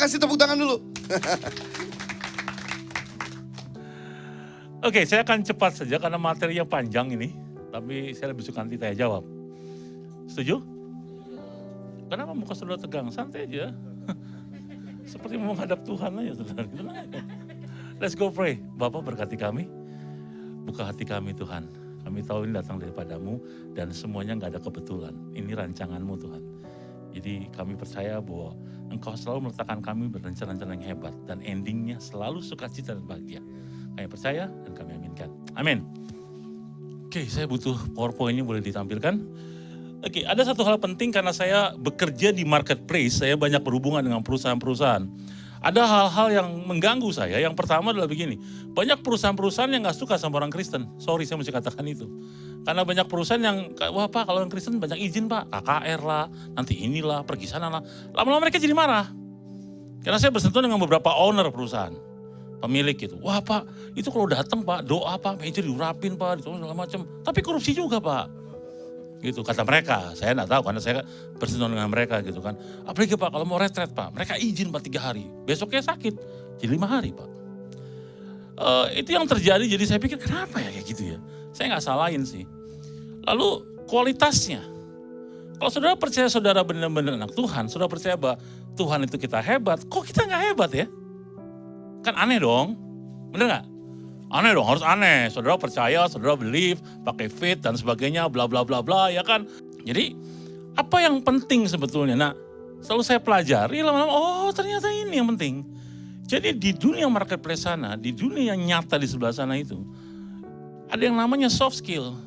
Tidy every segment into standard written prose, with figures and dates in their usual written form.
kasih tepuk tangan dulu. Oke, saya akan cepat saja karena materinya panjang ini. Tapi saya lebih suka nanti tanya jawab. Setuju? Kenapa muka saudara tegang? Santai aja. Seperti mau menghadap Tuhan aja, saudara. Let's go pray. Bapak berkati kami. Buka hati kami Tuhan. Kami tahu ini datang daripadamu dan semuanya gak ada kebetulan. Ini rancanganmu Tuhan. Jadi kami percaya bahwa Engkau selalu meletakkan kami berencana-rencana yang hebat. Dan endingnya selalu sukacita dan bahagia. Kami percaya dan kami aminkan. Amin. Oke, saya butuh PowerPoint ini boleh ditampilkan. Oke, ada satu hal penting karena saya bekerja di marketplace, saya banyak berhubungan dengan perusahaan-perusahaan. Ada hal-hal yang mengganggu saya. Yang pertama adalah begini, banyak perusahaan-perusahaan yang gak suka sama orang Kristen. Sorry, saya mesti katakan itu. Karena banyak perusahaan yang, wah Pak, kalau orang Kristen banyak izin Pak, KKR lah, nanti inilah, pergi sana lah. Lama-lama mereka jadi marah. Karena saya bersentuhan dengan beberapa owner perusahaan. Pemilik gitu, wah Pak, itu kalau datang Pak, doa Pak, meja diurapin Pak, segala macam. Tapi korupsi juga Pak, gitu kata mereka. Saya nggak tahu karena saya bersentuhan dengan mereka gitu kan. Apalagi Pak, kalau mau retret Pak, mereka izin Pak 3 hari, besoknya sakit, jadi 5 hari Pak. Itu yang terjadi, jadi saya pikir kenapa ya kayak gitu ya. Saya nggak salahin sih. Lalu kualitasnya, kalau saudara percaya saudara benar-benar anak Tuhan, saudara percaya bahwa Tuhan itu kita hebat, kok kita nggak hebat ya? Kan aneh dong, bener gak? Aneh dong, harus aneh. Saudara percaya, saudara believe, pakai faith dan sebagainya, bla bla bla bla, ya kan? Jadi apa yang penting sebetulnya? Nah, selalu saya pelajari lama-lama, oh ternyata ini yang penting. Jadi di dunia marketplace sana, di dunia yang nyata di sebelah sana itu, ada yang namanya soft skill.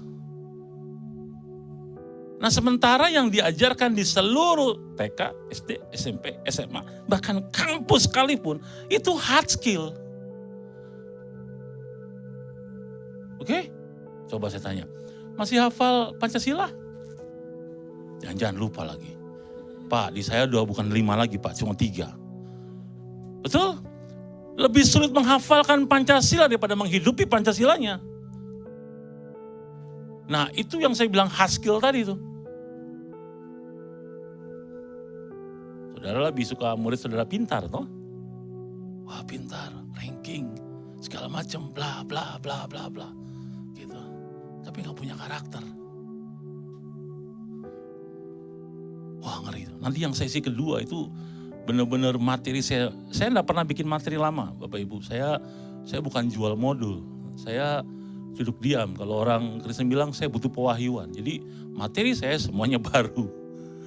Nah sementara yang diajarkan di seluruh TK, SD, SMP, SMA, bahkan kampus sekalipun, itu hard skill. Oke? Coba saya tanya, masih hafal Pancasila? Jangan lupa lagi. Pak, di saya bukan 5 lagi Pak, cuma 3. Betul? Lebih sulit menghafalkan Pancasila daripada menghidupi Pancasilanya. Nah itu yang saya bilang hard skill tadi tuh. Saudara lebih suka murid saudara pintar toh? Wah pintar, ranking, segala macam, bla bla bla bla bla, gitu. Tapi nggak punya karakter. Wah ngeri. Nanti yang sesi kedua itu benar-benar materi saya nggak pernah bikin materi lama, Bapak Ibu. Saya bukan jual modul. Saya duduk diam. Kalau orang Kristen bilang saya butuh pewahyuan. Jadi materi saya semuanya baru.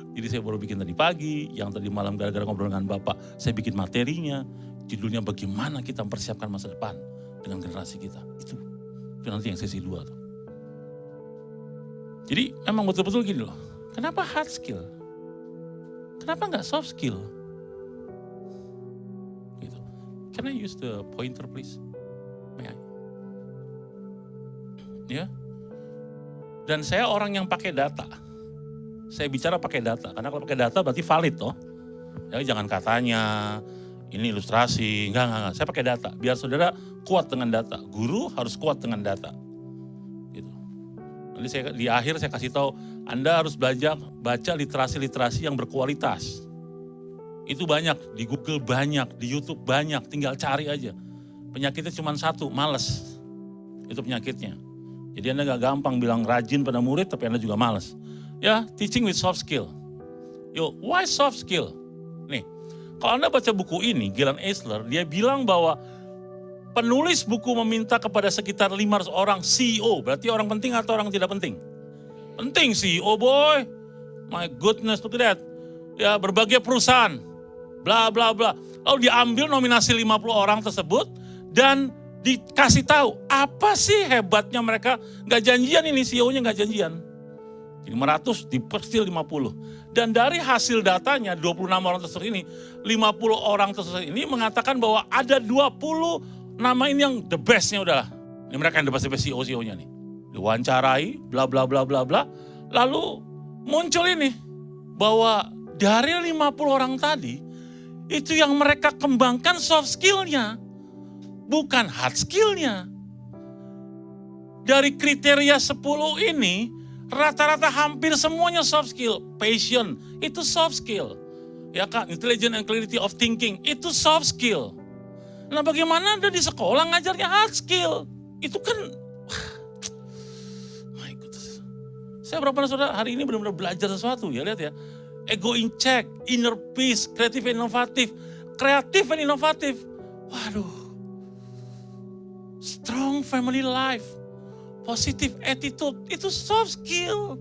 Jadi saya baru bikin tadi pagi, yang tadi malam gara-gara ngobrol dengan Bapak, saya bikin materinya. Judulnya bagaimana kita mempersiapkan masa depan dengan generasi kita. Itu nanti yang sesi 2 tuh. Jadi memang betul-betul gini loh. Kenapa hard skill? Kenapa nggak soft skill? Gitu. Can I use the pointer please? May I? Ya. Dan saya orang yang pakai data. Saya bicara pakai data, karena kalau pakai data berarti valid toh. Ya, jangan katanya, ini ilustrasi, enggak. Saya pakai data, biar saudara kuat dengan data. Guru harus kuat dengan data. Gitu. Nanti di akhir saya kasih tahu, Anda harus baca literasi-literasi yang berkualitas. Itu banyak, di Google banyak, di YouTube banyak, tinggal cari aja. Penyakitnya cuma satu, males. Itu penyakitnya. Jadi Anda gak gampang bilang rajin pada murid, tapi Anda juga males. Ya, teaching with soft skill. Yo, why soft skill? Nih, kalau Anda baca buku ini, Gillian Eisler, dia bilang bahwa penulis buku meminta kepada sekitar 500 orang CEO. Berarti orang penting atau orang tidak penting? Penting CEO boy. My goodness, look at that. Ya, berbagai perusahaan. Bla bla bla. Lalu diambil nominasi 50 orang tersebut dan dikasih tahu apa sih hebatnya mereka. Gak janjian ini, CEO-nya gak janjian. 500 dipersil 50. Dan dari hasil datanya 26 orang tersebut ini, 50 orang tersebut ini mengatakan bahwa ada 20 nama ini yang the bestnya udahlah. Ini mereka yang the best CEO-nya nih. Diwawancarai, bla bla bla bla bla. Lalu muncul ini bahwa dari 50 orang tadi itu yang mereka kembangkan soft skill-nya, bukan hard skill-nya. Dari kriteria 10 ini rata-rata hampir semuanya soft skill. Passion, itu soft skill. Ya kan, intelligence and clarity of thinking, itu soft skill. Nah bagaimana Anda di sekolah ngajarnya hard skill? Itu kan, my goodness. Saya berapa saudara hari ini benar-benar belajar sesuatu ya, lihat ya. Ego in check, inner peace, kreatif and inovatif. Kreatif and inovatif. Waduh. Strong family life. Positive attitude, itu soft skill.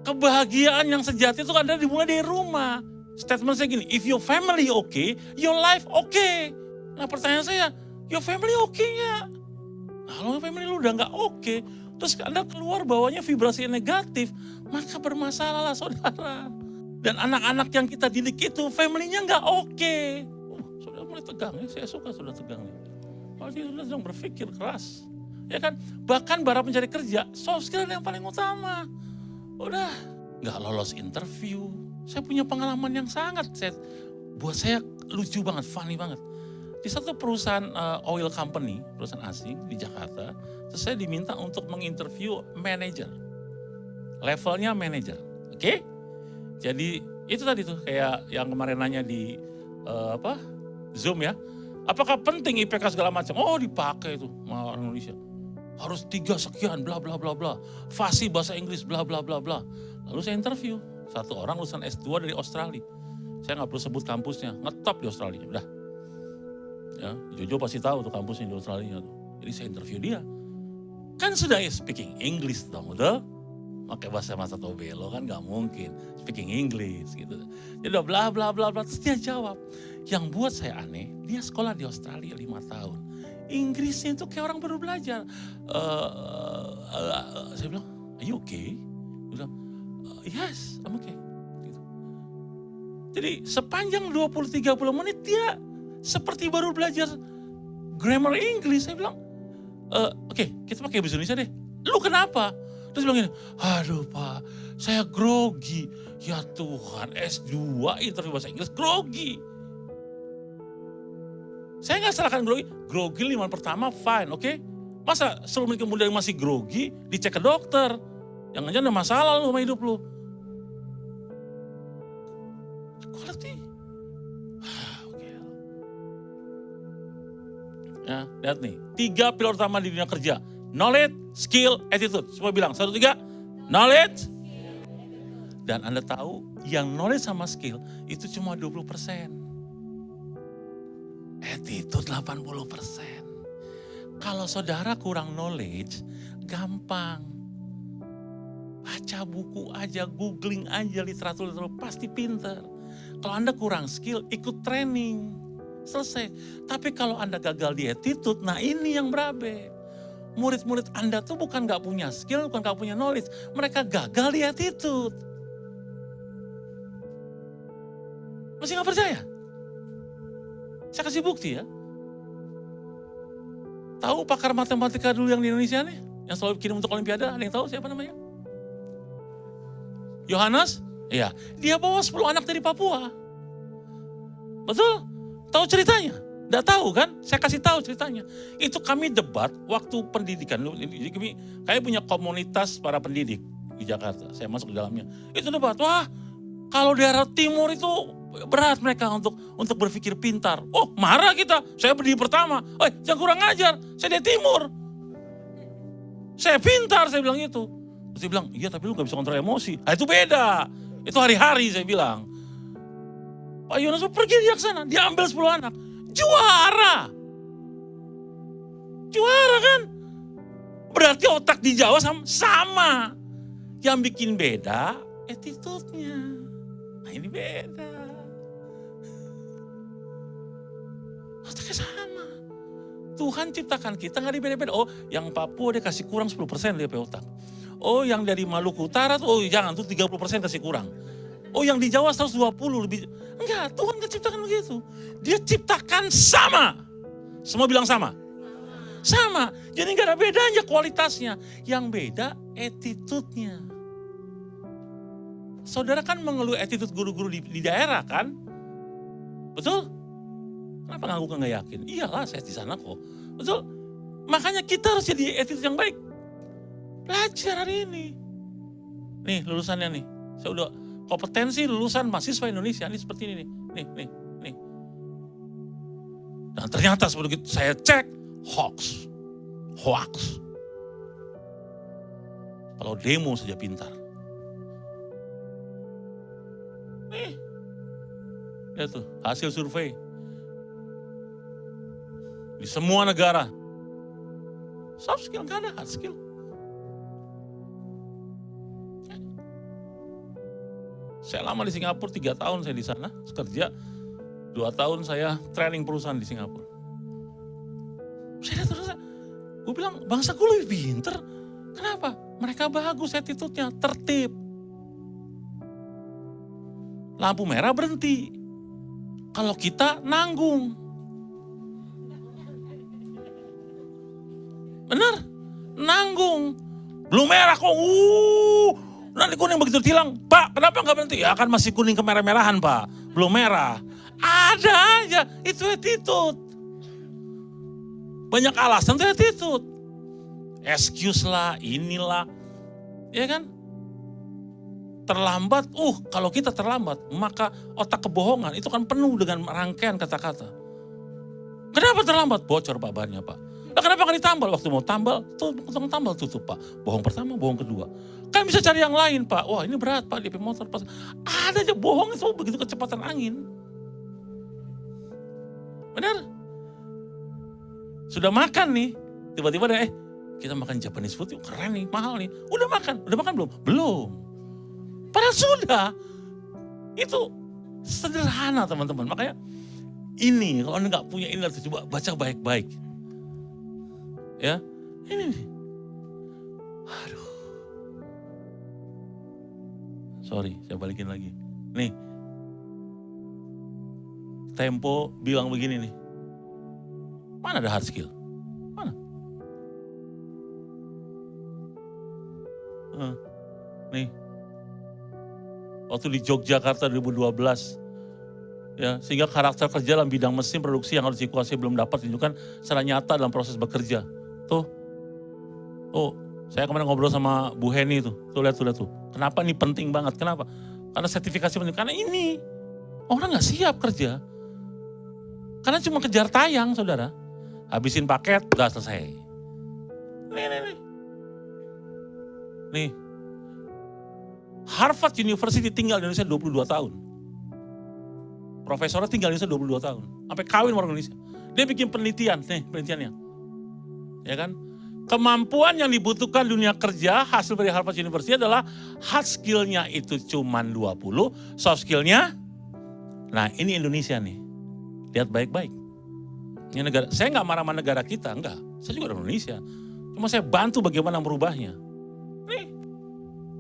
Kebahagiaan yang sejati itu ada dimulai dari rumah. Statement saya gini, if your family okay, your life okay. Nah pertanyaan saya, your family okay nggak? Nah kalau family lu udah nggak okay, terus Anda keluar bawanya vibrasi yang negatif, maka bermasalah lah saudara. Dan anak-anak yang kita didik itu, family-nya nggak okay. Saudara mulai tegang ya, saya suka sudah tegang. Kalau dia sudah sedang berpikir keras. Ya kan, bahkan para pencari kerja, soft skill yang paling utama. Udah, nggak lolos interview. Saya punya pengalaman yang buat saya lucu banget, funny banget. Di satu perusahaan oil company, perusahaan asing di Jakarta, terus saya diminta untuk menginterview manajer. Levelnya manajer, oke? Jadi itu tadi tuh kayak yang kemarin nanya di Zoom ya. Apakah penting IPK segala macam? Oh dipakai itu sama orang Indonesia. Harus 3 sekian, bla bla bla bla. Fasih bahasa Inggris, bla bla bla bla. Lalu saya interview. Satu orang lulusan S2 dari Australia. Saya nggak perlu sebut kampusnya, ngetop di Australia. Udah. Ya, Jojo pasti tahu tuh kampusnya di Australia. Jadi saya interview dia. Kan sudah speaking English dong, betul? Pakai bahasa masa Tobelo kan nggak mungkin. Speaking English gitu. Jadi udah bla bla bla bla. Terus dia jawab. Yang buat saya aneh, dia sekolah di Australia 5 tahun. Inggrisnya itu kayak orang baru belajar. Saya bilang, are you okay? Dia bilang, yes, I'm okay. Gitu. Jadi sepanjang 20-30 menit dia seperti baru belajar grammar Inggris. Saya bilang, oke, kita pakai bahasa Indonesia deh. Lu kenapa? Terus bilang gini, aduh Pak, saya grogi. Ya Tuhan, S2 interview bahasa Inggris, grogi. Saya nggak salahkan grogi 5 menit pertama fine, oke? Masa 10 menit kemudian masih grogi, dicek ke dokter. Jangan-jangan ada masalah lu sama hidup lu. Quality. Oke. Ya, lihat nih. 3 pilar utama di dunia kerja. Knowledge, skill, attitude. Semua bilang, 1, 3. Knowledge. Dan Anda tahu, yang knowledge sama skill itu cuma 20%. Attitude 80%. Kalau saudara kurang knowledge, gampang. Baca buku aja, googling aja literatur, pasti pinter. Kalau Anda kurang skill, ikut training. Selesai. Tapi kalau Anda gagal di attitude, nah ini yang berabe. Murid-murid Anda tuh bukan gak punya skill, bukan gak punya knowledge. Mereka gagal di attitude. Masih gak percaya? Saya kasih bukti ya. Tahu pakar matematika dulu yang di Indonesia nih? Yang selalu kirim untuk Olimpiade, ada yang tahu siapa namanya? Yohanes? Iya, dia bawa 10 anak dari Papua. Betul? Tahu ceritanya? Nggak tahu kan? Saya kasih tahu ceritanya. Itu kami debat waktu pendidikan. Kami kayak punya komunitas para pendidik di Jakarta. Saya masuk di dalamnya. Itu debat. Wah, kalau daerah timur itu berat mereka untuk berpikir pintar. Oh, marah kita. Saya berdiri pertama. Jangan kurang ajar. Saya dari timur. Saya pintar, saya bilang itu. Terus dia bilang, iya tapi lu gak bisa kontrol emosi. Nah, itu beda. Itu hari-hari saya bilang. Pak Yohanes pergi dia ke sana. Dia ambil 10 anak. Juara. Juara kan? Berarti otak di Jawa sama. Yang bikin beda, attitude-nya. Nah ini beda. Otaknya sama. Tuhan ciptakan kita gak dibeda-beda. Oh yang Papua dia kasih kurang 10% dia punya otak. Oh yang dari Maluku Utara tuh, oh jangan tuh 30% kasih kurang. Oh yang di Jawa 120 lebih. Enggak, Tuhan gak ciptakan begitu. Dia ciptakan sama. Semua bilang sama. Sama. Jadi gak ada bedanya kualitasnya. Yang beda attitude-nya. Saudara kan mengeluh attitude guru-guru di daerah kan? Betul? Kenapa ngaku gak yakin? Iyalah saya di sana kok. Betul? Makanya kita harus jadi attitude yang baik. Belajar hari ini. Nih lulusannya nih. Saya udah kompetensi lulusan mahasiswa Indonesia ini seperti ini nih. Dan ternyata seperti itu saya cek, hoax. Kalau demo saja pintar. Nih, lihat tuh hasil survei. Di semua negara, soft skill gak ada hard skill. Saya lama di Singapura, 3 tahun saya di sana kerja, 2 tahun saya training perusahaan di Singapura. Saya terus, gue bilang bangsa gue lebih pinter. Kenapa? Mereka bagus attitude-nya, tertib. Lampu merah berhenti. Kalau kita nanggung. Benar, nanggung. Belum merah kok, nanti kuning begitu tilang. Pak, kenapa nggak berhenti? Ya kan masih kuning kemerah-merahan Pak, belum merah. Ada aja, itu attitude. Banyak alasan itu attitude. Excuse lah, inilah. Ya kan? Terlambat, kalau kita terlambat, maka otak kebohongan itu kan penuh dengan rangkaian kata-kata. Kenapa terlambat? Bocor Pak bannya Pak. Nah, kenapa nggak ditambal? Waktu mau tambal, tambal tutup Pak. Bohong pertama, bohong kedua. Kan bisa cari yang lain Pak. Wah ini berat Pak, DP motor. Pak. Ada aja bohong itu begitu kecepatan angin. Benar? Sudah makan nih, tiba-tiba deh, kita makan Japanese food, keren nih, mahal nih. Udah makan belum? Belum. Padahal sudah. Itu sederhana teman-teman. Makanya ini, kalau Anda nggak punya ini, harus coba baca baik-baik. Ya, ini nih. Aduh. Sorry, saya balikin lagi. Nih. Tempo bilang begini nih. Mana ada hard skill? Mana? Nih. Waktu di Yogyakarta 2012. Ya, sehingga karakter kerja dalam bidang mesin produksi yang harus dikuasai belum dapat ditunjukkan secara nyata dalam proses bekerja. Tuh, saya kemarin ngobrol sama Bu Heni tuh, lihat tuh. Kenapa ini penting banget? Kenapa? Karena sertifikasi penting. Karena ini orang nggak siap kerja. Karena cuma kejar tayang, saudara. Habisin paket, udah selesai. Nih. Harvard University tinggal di Indonesia 22 tahun. Profesornya tinggal di Indonesia 22 tahun. Sampai kawin orang Indonesia. Dia bikin penelitian, nih penelitiannya. Ya kan? Kemampuan yang dibutuhkan dunia kerja hasil dari Harvard University adalah hard skill-nya itu cuma 20, soft skill-nya. Nah ini Indonesia nih. Lihat baik-baik. Ini negara, saya nggak marah sama negara kita, enggak. Saya juga orang Indonesia. Cuma saya bantu bagaimana merubahnya. Nih,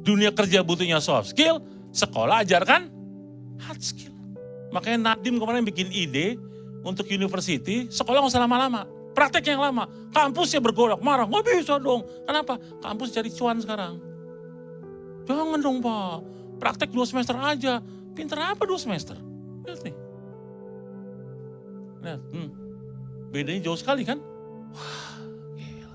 dunia kerja butuhnya soft skill, sekolah ajarkan hard skill. Makanya Nadiem kemarin bikin ide untuk university, sekolah nggak usah lama-lama. Praktek yang lama, kampusnya bergolak, marah, nggak bisa dong. Kenapa? Kampus cari cuan sekarang. Jangan dong Pak, praktek 2 semester aja. Pinter apa 2 semester? Lihat nih. Lihat, bedanya jauh sekali kan? Wah, gila.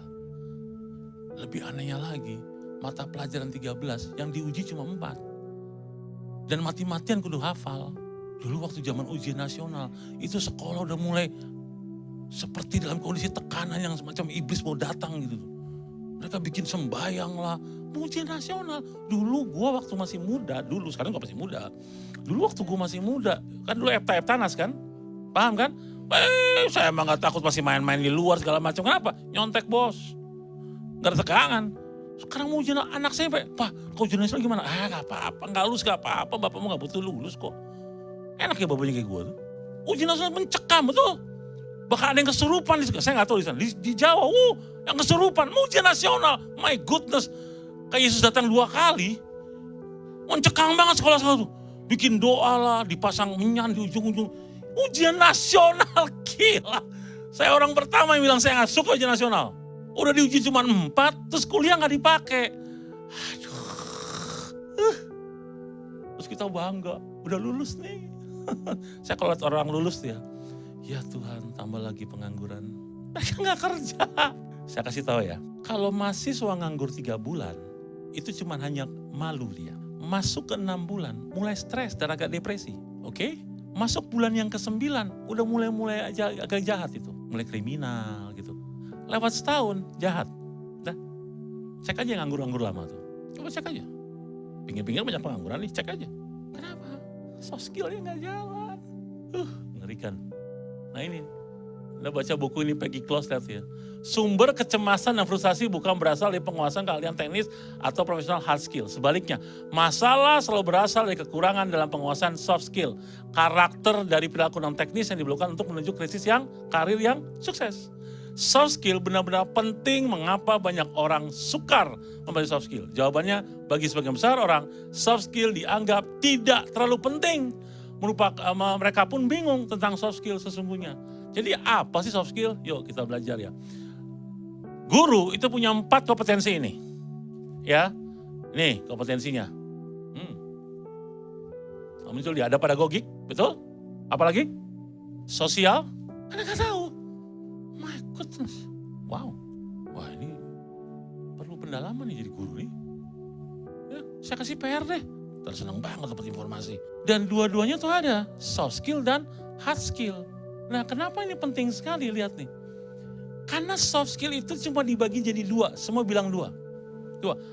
Lebih anehnya lagi, mata pelajaran 13 yang diuji cuma 4. Dan mati-matian kudu hafal. Dulu waktu zaman ujian nasional, itu sekolah udah mulai seperti dalam kondisi tekanan yang semacam iblis mau datang gitu. Mereka bikin sembayang lah, ujian nasional. Dulu gua waktu masih muda, sekarang gua masih muda. Dulu waktu gua masih muda, kan dulu Eptanas kan, paham kan? Saya emang gak takut masih main-main di luar segala macam. Kenapa? Nyontek bos, gak ada tegangan. Sekarang mau ujian anak saya, Pak, kau ujian nasional gimana? Gak apa-apa, gak lulus gak apa-apa, bapakmu gak butuh lulus kok. Enak ya bapaknya kayak gue tuh. Ujian nasional mencekam, betul. Bahkan ada yang kesurupan, saya gak tahu di sana. Di Jawa, yang kesurupan, ujian nasional. My goodness, kayak Yesus datang 2 kali. Mencekam banget sekolah-sekolah tuh. Bikin doa lah, dipasang menyan di ujung-ujung. Ujian nasional, gila. Saya orang pertama yang bilang saya gak suka ujian nasional. Udah diuji cuma 4, terus kuliah gak dipakai. Aduh. Terus kita bangga, udah lulus nih. Saya kalau lihat orang lulus ya Tuhan tambah lagi pengangguran. Mereka gak kerja. Saya kasih tahu ya, kalau mahasiswa nganggur 3 bulan, itu cuma hanya malu dia. masuk ke 6 bulan, mulai stres dan agak depresi. Oke? Masuk bulan yang ke-9, udah mulai agak jahat itu. Mulai kriminal gitu. Lewat setahun, jahat. Dah, cek aja yang nganggur-nganggur lama tuh. Coba cek aja. Pinggir-pinggir banyak pengangguran nih, cek aja. Kenapa? Soft skill-nya gak jalan. Ngerikan. Nah ini, Anda baca buku ini Peggy Close, lihat ya. Sumber kecemasan dan frustasi bukan berasal dari penguasaan keahlian teknis atau profesional hard skill. Sebaliknya, masalah selalu berasal dari kekurangan dalam penguasaan soft skill. Karakter dari perilaku non teknis yang diperlukan untuk menuju krisis yang karir yang sukses. Soft skill benar-benar penting. Mengapa banyak orang sukar membeli soft skill? Jawabannya, bagi sebagian besar orang, soft skill dianggap tidak terlalu penting. Mereka pun bingung tentang soft skill sesungguhnya. Jadi apa sih soft skill? Yuk kita belajar ya. Guru itu punya 4 kompetensi ini. Ya, nih kompetensinya. Muncul dia, ada pedagogik, betul? Apalagi? Sosial? Anda nggak tahu. My goodness. Wow. Wah ini perlu pendalaman nih jadi guru nih. Ya, saya kasih PR deh. Senang banget dapat informasi. Dan dua-duanya tuh ada, soft skill dan hard skill. Nah kenapa ini penting sekali, lihat nih. Karena soft skill itu cuma dibagi jadi 2, semua bilang 2.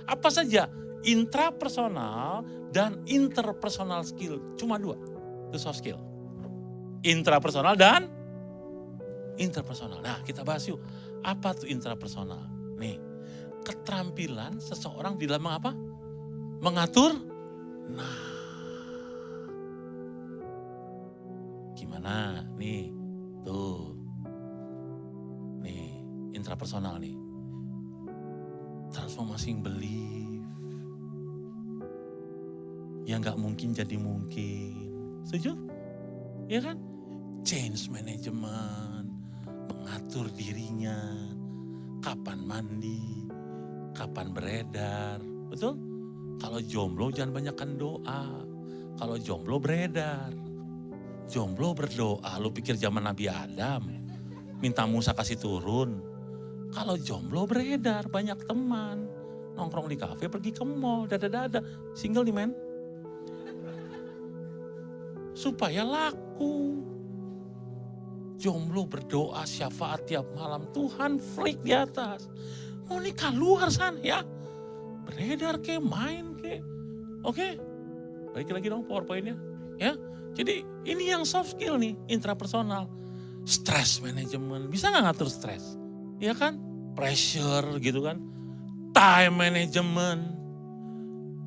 Apa saja? Intrapersonal dan interpersonal skill, cuma 2. Itu soft skill. Intrapersonal dan interpersonal. Nah kita bahas yuk, apa tuh intrapersonal? Nih, keterampilan seseorang di dalam apa? Mengatur. Nah, gimana? Nih, tuh. Nih, intrapersonal nih. Transforming belief. Yang gak mungkin jadi mungkin. Setuju? Ya kan? Change management. Mengatur dirinya. Kapan mandi. Kapan beredar. Betul? Kalau jomblo jangan banyakkan doa. Kalau jomblo beredar. Jomblo berdoa, lu pikir zaman Nabi Adam. Minta Musa kasih turun. Kalau jomblo beredar, banyak teman. Nongkrong di kafe, pergi ke mall, dada-dada. Single nih men. Supaya laku. Jomblo berdoa syafaat tiap malam. Tuhan freak di atas. Mau nikah luar sana ya. Beredar ke, main ke. Oke, balik lagi dong PowerPoint-nya. Ya, jadi ini yang soft skill nih, intrapersonal. Stress management, bisa gak ngatur stres? Ya kan, pressure gitu kan. Time management.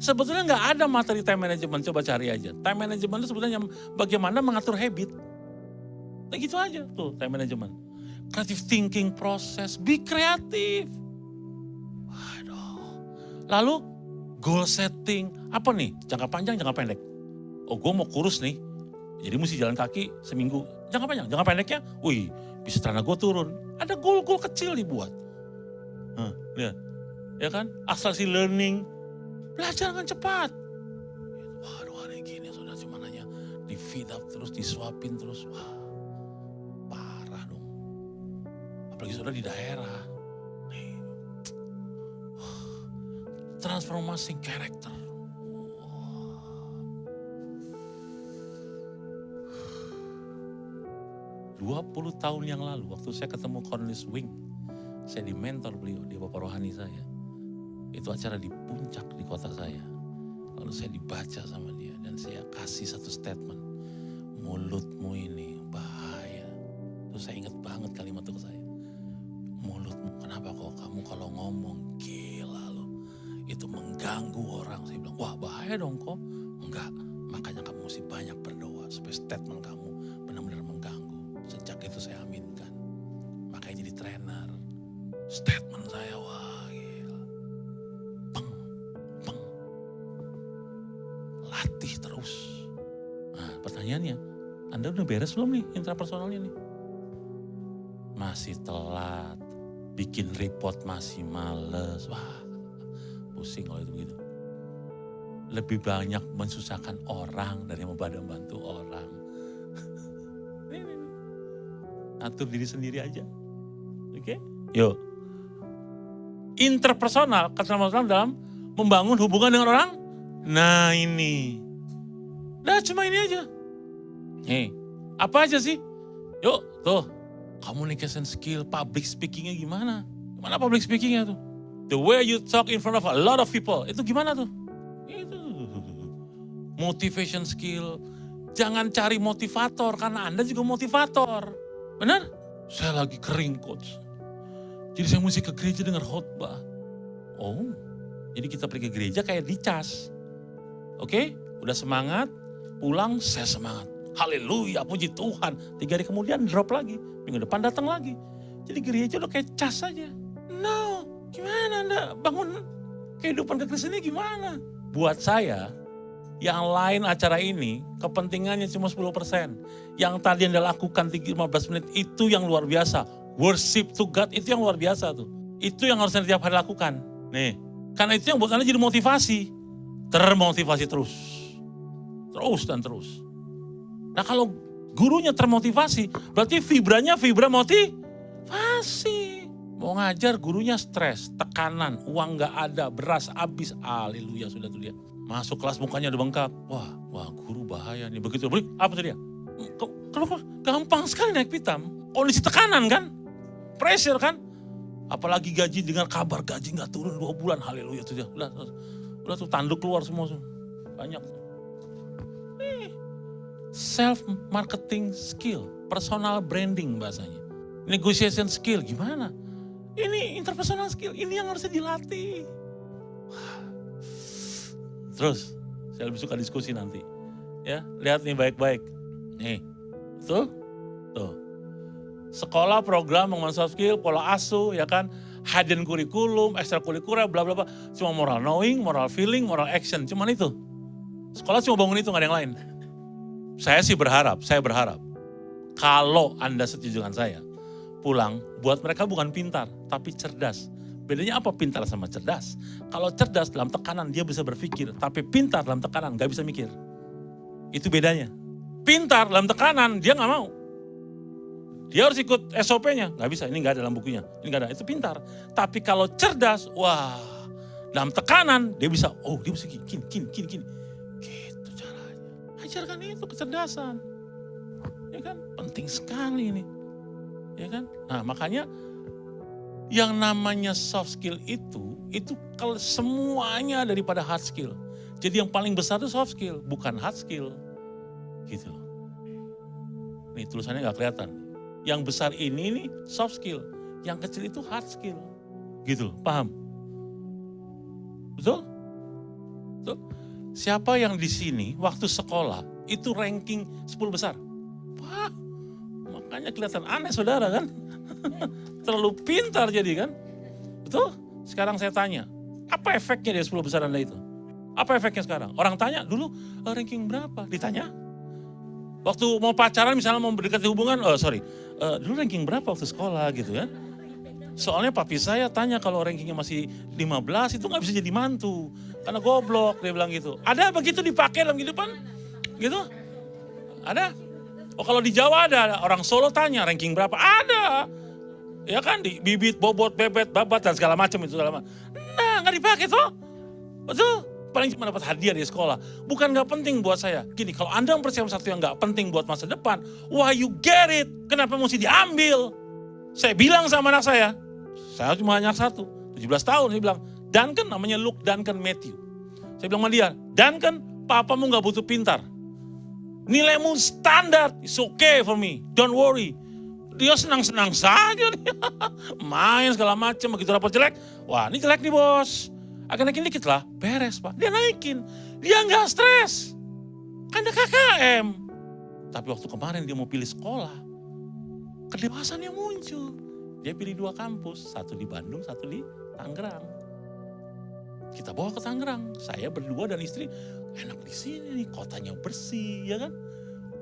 Sebetulnya gak ada materi time management, coba cari aja. Time management itu sebetulnya bagaimana mengatur habit. Nah gitu aja tuh time management. Creative thinking process, be kreatif. Lalu goal setting, apa nih? Jangka panjang, jangka pendek. Oh gue mau kurus nih, jadi mesti jalan kaki seminggu. Jangka panjang, jangka pendeknya, wih bisa tanah gue turun. Ada goal-goal kecil dibuat. Lihat, ya kan? Akselerasi learning, belajar dengan cepat. Waduh hari gini sudah cuma nanya di feed up terus, disuapin terus. Wah parah dong. Apalagi sudah di daerah. Transformasi karakter. 20 tahun yang lalu waktu saya ketemu Cornelius Wing, saya di mentor beliau, dia bapak rohani saya. Itu acara di puncak di kota saya. Lalu saya dibaca sama dia dan saya kasih satu statement. Mulutmu ini bahaya. Terus saya ingat banget kalimat itu ke saya. Mulutmu, kenapa kok kamu kalau ngomong gila loh. Itu mengganggu orang. Saya bilang, wah bahaya dong kok. Enggak, makanya kamu mesti banyak berdoa supaya statement kamu benar-benar mengganggu. Sejak itu saya aminkan. Makanya jadi trainer. Statement saya, wah gila. Peng, peng. Latih terus. Nah pertanyaannya, Anda udah beres belum nih intrapersonalnya nih? Masih telat. Bikin report masih males. Wah pusing kalau itu begitu. Lebih banyak mensusahkan orang dari membantu orang. Atur diri sendiri aja. Oke? Yuk. Interpersonal, keterlambatan dalam membangun hubungan dengan orang Nah ini. Nah cuma ini aja. Apa aja sih? Yuk tuh, communication skill, public speakingnya gimana? Gimana public speakingnya tuh? The way you talk in front of a lot of people, itu gimana tuh? Itu. Motivation skill. Jangan cari motivator, karena Anda juga motivator. Benar? Saya lagi kering coach. Jadi saya mesti ke gereja dengar khotbah. Oh, jadi kita pergi ke gereja kayak dicas. Oke, udah semangat, pulang saya semangat. Haleluya, puji Tuhan. 3 hari kemudian drop lagi. Minggu depan datang lagi. Jadi gereja udah kayak cas aja. No, gimana Anda bangun kehidupan kekristenan gimana? Buat saya, yang lain acara ini kepentingannya cuma 10%. Yang tadi Anda lakukan 15 menit itu yang luar biasa. Worship to God itu yang luar biasa tuh. Itu yang harus Anda tiap hari lakukan. Nih, karena itu yang buat Anda jadi motivasi. Termotivasi terus. Terus dan terus. Nah kalau gurunya termotivasi, berarti vibranya vibra motivasi. Mau ngajar gurunya stres, tekanan, uang gak ada, beras habis. Haleluya, sudah tuh dia. Masuk kelas mukanya udah bengkak. Wah guru bahaya nih. Begitu, apa tuh dia? Gampang sekali naik pitam. Kondisi tekanan kan? Pressure kan? Apalagi gaji dengan kabar gaji gak turun 2 bulan. Haleluya tuh dia. Udah tuh tanduk keluar semua. Banyak. Self-marketing skill, personal branding bahasanya. Negotiation skill, gimana? Ini interpersonal skill, ini yang harusnya dilatih. Terus, saya lebih suka diskusi nanti. Ya, lihat nih baik-baik. Nih, tuh. Sekolah program pengembangan soft skill, pola asuh, ya kan? Hidden curriculum, ekstrakurikuler, bla bla bla. Cuma moral knowing, moral feeling, moral action, cuman itu. Sekolah cuma bangun itu, nggak ada yang lain. Saya berharap, kalau Anda setuju dengan saya, pulang, buat mereka bukan pintar, tapi cerdas. Bedanya apa pintar sama cerdas? Kalau cerdas dalam tekanan dia bisa berpikir, tapi pintar dalam tekanan gak bisa mikir. Itu bedanya. Pintar dalam tekanan dia gak mau. Dia harus ikut SOP-nya, gak bisa, ini gak ada dalam bukunya, ini gak ada, itu pintar. Tapi kalau cerdas, wah, dalam tekanan dia bisa, dia bisa gini. Gitu caranya. Ajarkan itu kecerdasan. Ya kan, penting sekali ini. Ya kan? Nah, makanya yang namanya soft skill itu kalau semuanya daripada hard skill. Jadi yang paling besar itu soft skill, bukan hard skill. Gitu. Nih tulisannya gak kelihatan. Yang besar ini nih soft skill, yang kecil itu hard skill. Gitu, paham? Betul? Betul? Siapa yang di sini waktu sekolah itu ranking 10 besar? Wah, makanya kelihatan aneh saudara kan? Terlalu pintar jadi kan? Betul? Sekarang saya tanya, apa efeknya dari 10 besar Anda itu? Apa efeknya sekarang? Orang tanya, dulu ranking berapa? Ditanya. Waktu mau pacaran misalnya mau berdekati hubungan, dulu ranking berapa waktu sekolah gitu kan? Soalnya papi saya tanya kalau rankingnya masih 15 itu gak bisa jadi mantu. Karena goblok dia bilang gitu. Ada begitu dipakai dalam kehidupan? Gitu? Ada? Oh kalau di Jawa ada orang Solo tanya ranking berapa? Ada. Ya kan di bibit, bobot, bebet, babat dan segala macam itu segala macam. Nah gak dipakai tuh. Betul? Paling cuma dapat hadiah di sekolah. Bukan gak penting buat saya. Gini, kalau Anda mempersiapkan satu yang gak penting buat masa depan, why you get it? Kenapa mesti diambil? Saya bilang sama anak saya cuma anak satu, 17 tahun, saya bilang, Duncan namanya Luke Duncan Matthew. Saya bilang sama dia, Duncan, papamu gak butuh pintar. Nilaimu standar, it's okay for me, don't worry. Dia senang-senang saja nih. Main segala macam, begitu rapor jelek, wah ini jelek nih bos. Agak naikin dikit lah, beres pak. Dia naikin, dia gak stres. Kan dia KKM. Tapi waktu kemarin dia mau pilih sekolah, kedewasaan yang muncul. Dia pilih 2 kampus, satu di Bandung, satu di Tangerang. Kita bawa ke Tangerang, saya berdua dan istri, enak di sini nih, kotanya bersih, ya kan?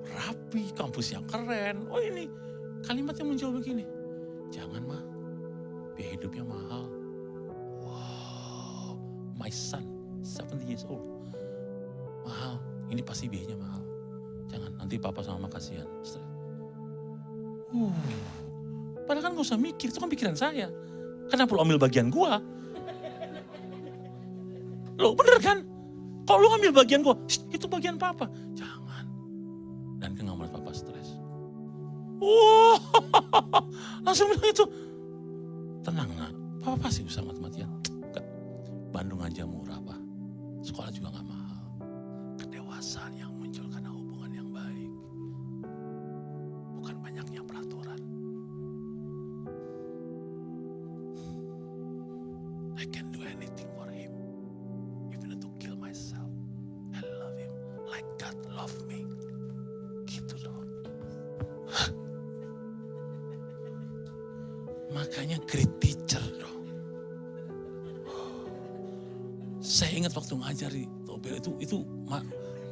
Rapi, kampusnya keren. Oh ini, kalimatnya muncul begini. Jangan mah, biaya hidupnya mahal. Wow, my son, 70 years old. Mahal, ini pasti biayanya mahal. Jangan, nanti papa sama mama kasihan. Padahal kan gak usah mikir, itu kan pikiran saya. Kenapa lo ambil bagian gua? Loh bener kan? Kalau lu ngambil bagian gue, itu bagian papa. Jangan. Dan kan gak mau papa stres. Wah, langsung bilang itu. Tenang nak, papa pasti bisa mati-matian. Enggak, Bandung aja murah pak. Sekolah juga gak mahal. Kedewasaan yang muncul karena hubungan yang baik. Bukan banyaknya peraturan. I can do anything for him. Even to kill myself. I love him like God love me. Gitu dong. Makanya great teacher dong. Saya ingat waktu ngajar di Tobelo itu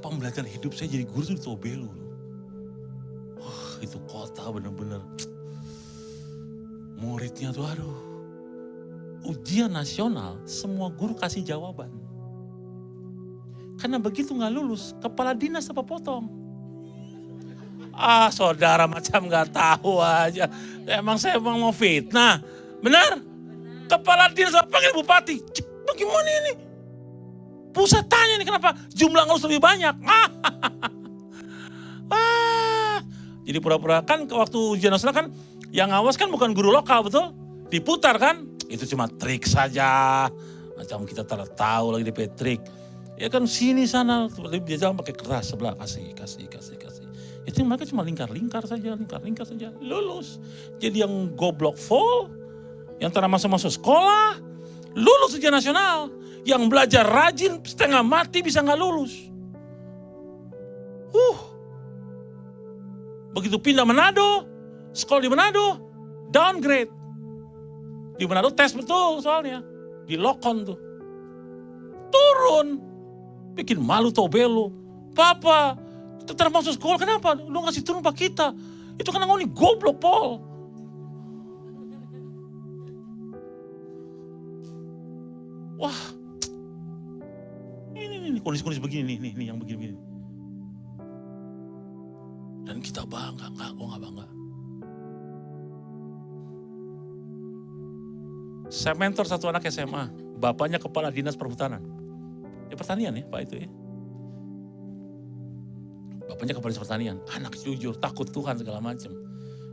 pembelajaran hidup saya jadi guru itu di Tobelo. Itu kota bener-bener. Muridnya tuh aduh. Ujian nasional semua guru kasih jawaban. Karena begitu gak lulus, kepala dinas apa potong. Saudara macam gak tahu aja. Emang saya mau fitnah. Benar? Kepala dinas apa panggil bupati. Bagaimana ini? Pusat tanya nih kenapa jumlah ngelus lebih banyak. Jadi pura-pura kan waktu ujian nasional kan yang ngawas kan bukan guru lokal betul? Diputar kan? Itu cuma trik saja. Macam kita tahu lagi DP trik. Ya kan sini sana, dia jangan pakai keras sebelah kasih. Itu mereka cuma lingkar saja. Lulus. Jadi yang goblok full, yang tanah masuk sekolah, lulus ujian nasional. Yang belajar rajin setengah mati bisa nggak lulus. Begitu pindah Manado, sekolah di Manado, downgrade. Di Manado tes betul soalnya. Di Lokon tuh. Turun. Bikin malu Tobelo. Papa, tetap masuk sekolah kenapa? Lu ngasih turun pak kita. Itu karena ngoni goblok Paul. Wah. Ini kondisi-kondisi begini nih yang begini-begini. Dan kita bangga, enggak bangga. Saya mentor satu anak SMA, bapaknya kepala dinas perhutanan. Pertanian ya Pak itu ya. Bapaknya kepala dinas pertanian, anak jujur, takut Tuhan segala macam.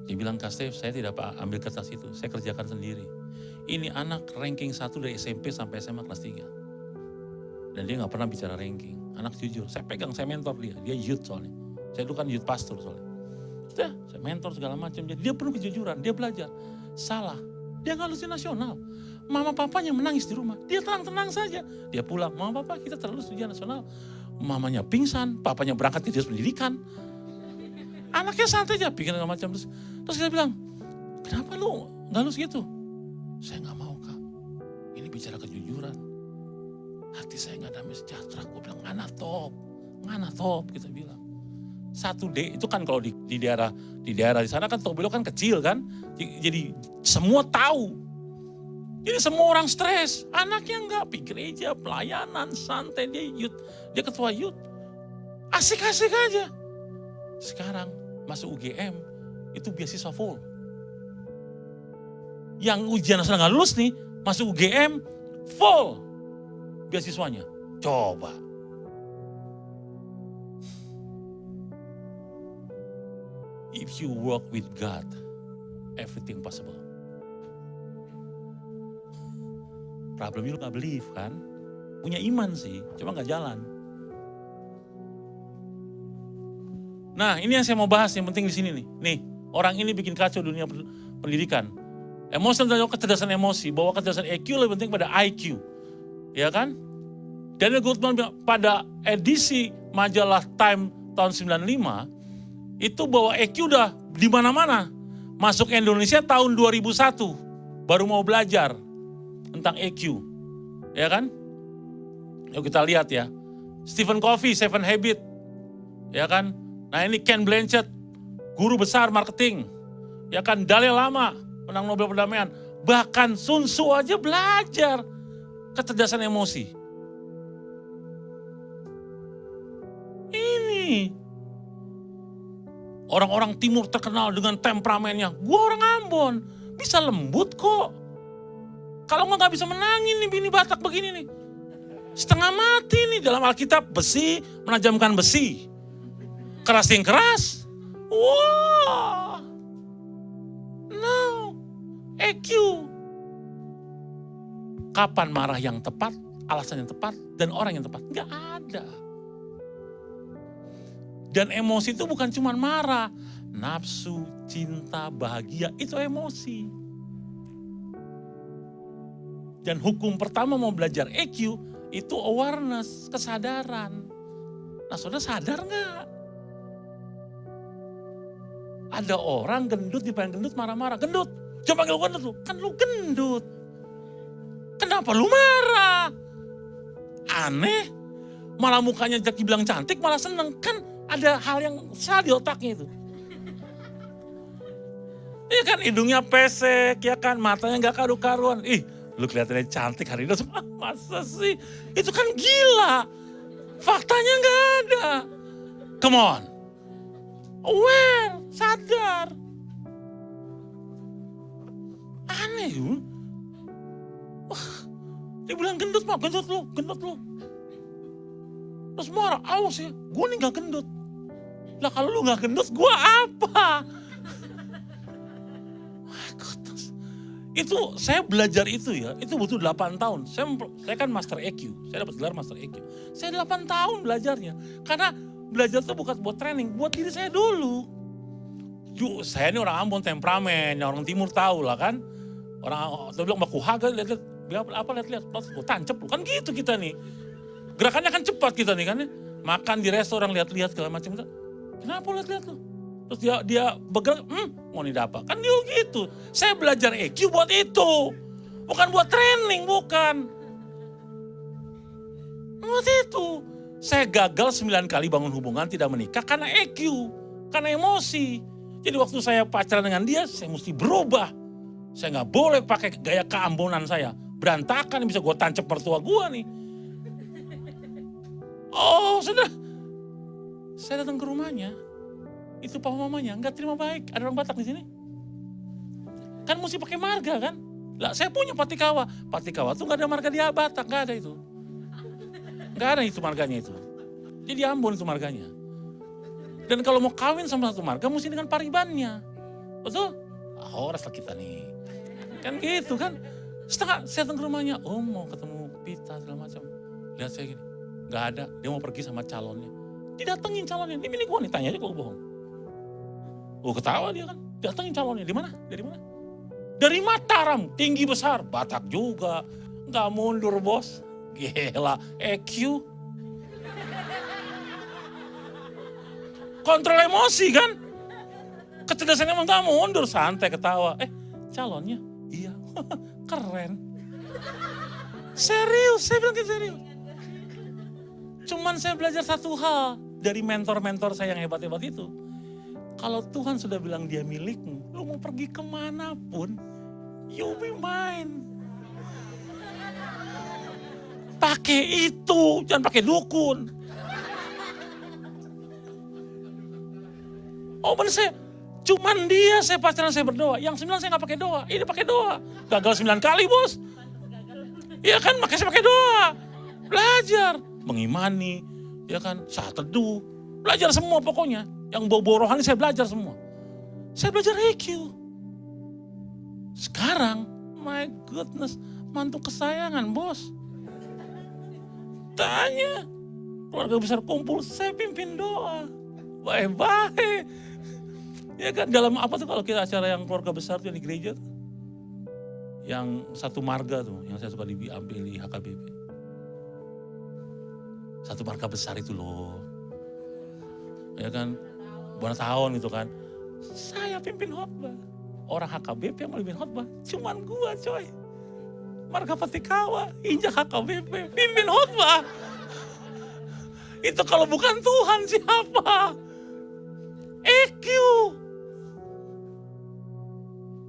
Dia bilang, Kak Steve, saya tidak ambil kertas itu, saya kerjakan sendiri. Ini anak ranking 1 dari SMP sampai SMA kelas 3. Dan dia gak pernah bicara ranking, anak jujur. Saya pegang, saya mentor dia youth soalnya. Saya dulu kan youth pastor soalnya. Sudah, saya mentor segala macam. Jadi dia penuh kejujuran, dia belajar. Salah. Dia gak lulus nasional. Mama papanya menangis di rumah. Dia tenang-tenang saja. Dia pulang, mama papa kita terlulus ujian nasional. Mamanya pingsan, papanya berangkat ke dinas pendidikan. Anaknya santai aja, bikin segala macam. Terus kita bilang, kenapa lu gak lulus gitu? Saya gak mau Kak. Ini bicara kejujuran. Hati saya gak damai sejahtera. Gue bilang, ngana top kita bilang. 1D itu kan kalau di daerah di sana kan Tobelo kan kecil kan. Jadi semua tahu. Jadi semua orang stres. Anaknya enggak, pergi gereja, pelayanan, santai, dia youth. Dia ketua youth. Asik-asik aja. Sekarang masuk UGM itu beasiswa full. Yang ujian nasional enggak lulus nih, masuk UGM full beasiswanya. Coba. If you work with God, everything possible. Problemnya lu gak believe kan? Punya iman sih, cuma gak jalan. Nah ini yang saya mau bahas, yang penting di sini nih. Nih, orang ini bikin kacau dunia pendidikan. Emosional, kecerdasan emosi, bahwa kecerdasan EQ lebih penting pada IQ. Ya kan? Daniel Goleman bilang, pada edisi majalah Time tahun 95, itu bahwa EQ udah di mana-mana. Masuk Indonesia tahun 2001, baru mau belajar tentang EQ. Ya kan? Yuk kita lihat ya. Stephen Covey, 7 Habits. Ya kan? Nah ini Ken Blanchett, guru besar marketing. Ya kan? Dalai Lama, menang Nobel Perdamaian. Bahkan Sun Tzu aja belajar kecerdasan emosi. Ini orang-orang timur terkenal dengan temperamennya. Gue orang Ambon, bisa lembut kok. Kalau nggak bisa menangin nih bini Batak begini nih. Setengah mati nih dalam Alkitab, besi menajamkan besi. Keras yang keras. Wah. No. EQ. Kapan marah yang tepat, alasan yang tepat, dan orang yang tepat? Enggak ada. Dan emosi itu bukan cuma marah. Nafsu, cinta, bahagia, itu emosi. Dan hukum pertama mau belajar EQ, itu awareness, kesadaran. Nah saudara sadar nggak? Ada orang gendut, dipanggil gendut, marah-marah. Gendut, jangan panggil gendut lu, kan lu gendut. Kenapa lu marah? Aneh, malah mukanya Jaki bilang cantik, malah seneng. Kan ada hal yang salah di otaknya itu. Iya kan, hidungnya pesek, ya kan, matanya gak karu-karuan. Ih, lu kelihatannya cantik hari ini. Masa sih? Itu kan gila. Faktanya gak ada. Come on. Aware, sadar. Aneh yuk. Wah, dia bilang gendut mah, gendut lu. Terus marah, awas ya, gue nih gak gendut. Lah kalau lu gak gendut, gue apa? My goodness. Itu saya belajar itu ya, itu butuh 8 tahun. Saya kan master EQ, saya dapat gelar master EQ. Saya 8 tahun belajarnya. Karena belajar itu bukan buat training, buat diri saya dulu. Saya ini orang Ambon temperamen, orang Timur tahu lah kan. Orang itu bilang bakuhaga, lihat gue tancap lu. Kan gitu kita nih. Gerakannya kan cepat kita nih kan. Makan di restoran, lihat-lihat segala macam. Kenapa lihat-lihat lu? Terus dia bergerak, mau nih apa? Kan dia gitu. Saya belajar EQ buat itu. Bukan buat training, bukan. Buat itu. Saya gagal 9 kali bangun hubungan tidak menikah karena EQ. Karena emosi. Jadi waktu saya pacaran dengan dia, saya mesti berubah. Saya gak boleh pakai gaya keambonan saya. Berantakan, bisa gue tancap mertua gue nih. Oh sudah. Saya datang ke rumahnya. Itu papa mamanya nggak terima baik. Ada orang Batak di sini. Kan mesti pakai marga kan. Lah saya punya Patikawa. Patikawa tuh nggak ada marga di Batak, nggak ada itu. Nggak ada itu marganya itu. Jadi Ambon itu marganya. Dan kalau mau kawin sama satu marga mesti dengan paribannya. Betul? Horas lah kita nih. Kan gitu kan. Saya datang ke rumahnya. Oh mau ketemu Pita segala macam. Lihat saya gini. Nggak ada. Dia mau pergi sama calonnya. Didatengin calonnya. Ini gue nih tanya aja kalau bohong. Oh ketawa dia kan. Datengin calonnya. Di mana? Dari mana? Dari Mataram. Tinggi besar. Batak juga. Nggak mundur bos. Gila. EQ. Kontrol emosi kan. Kecerdasannya emang nggak mundur. Santai ketawa. Calonnya? Iya. Keren. Serius. Saya bilang gitu serius. Cuman saya belajar satu hal. Dari mentor-mentor saya yang hebat-hebat itu. Kalau Tuhan sudah bilang dia milikmu, lu mau pergi kemanapun, you'll be mine. Pakai itu, jangan pakai dukun. Oh bener cuman dia saya pacaran saya berdoa. Yang 9 saya gak pakai doa, ini pakai doa. Gagal 9 kali bos. Iya kan, makanya saya pakai doa. Belajar, mengimani, ya kan, saat teduh. Belajar semua pokoknya. Yang bau-bau rohani saya belajar semua. Saya belajar EQ. Sekarang, my goodness, mantu kesayangan bos. Tanya, keluarga besar kumpul, saya pimpin doa. Baik-baik. Ya kan, dalam apa tuh kalau kita acara yang keluarga besar tuh yang di gereja tuh. Yang satu marga tuh, yang saya suka diambil di HKBP. Satu marga besar itu loh. Ya kan, bulan tahun gitu kan. Saya pimpin khotbah. Orang HKBP yang mau pimpin khotbah, cuman gua coy. Marga Patikawa, injak HKBP, pimpin khotbah. Itu kalau bukan Tuhan siapa? EQ.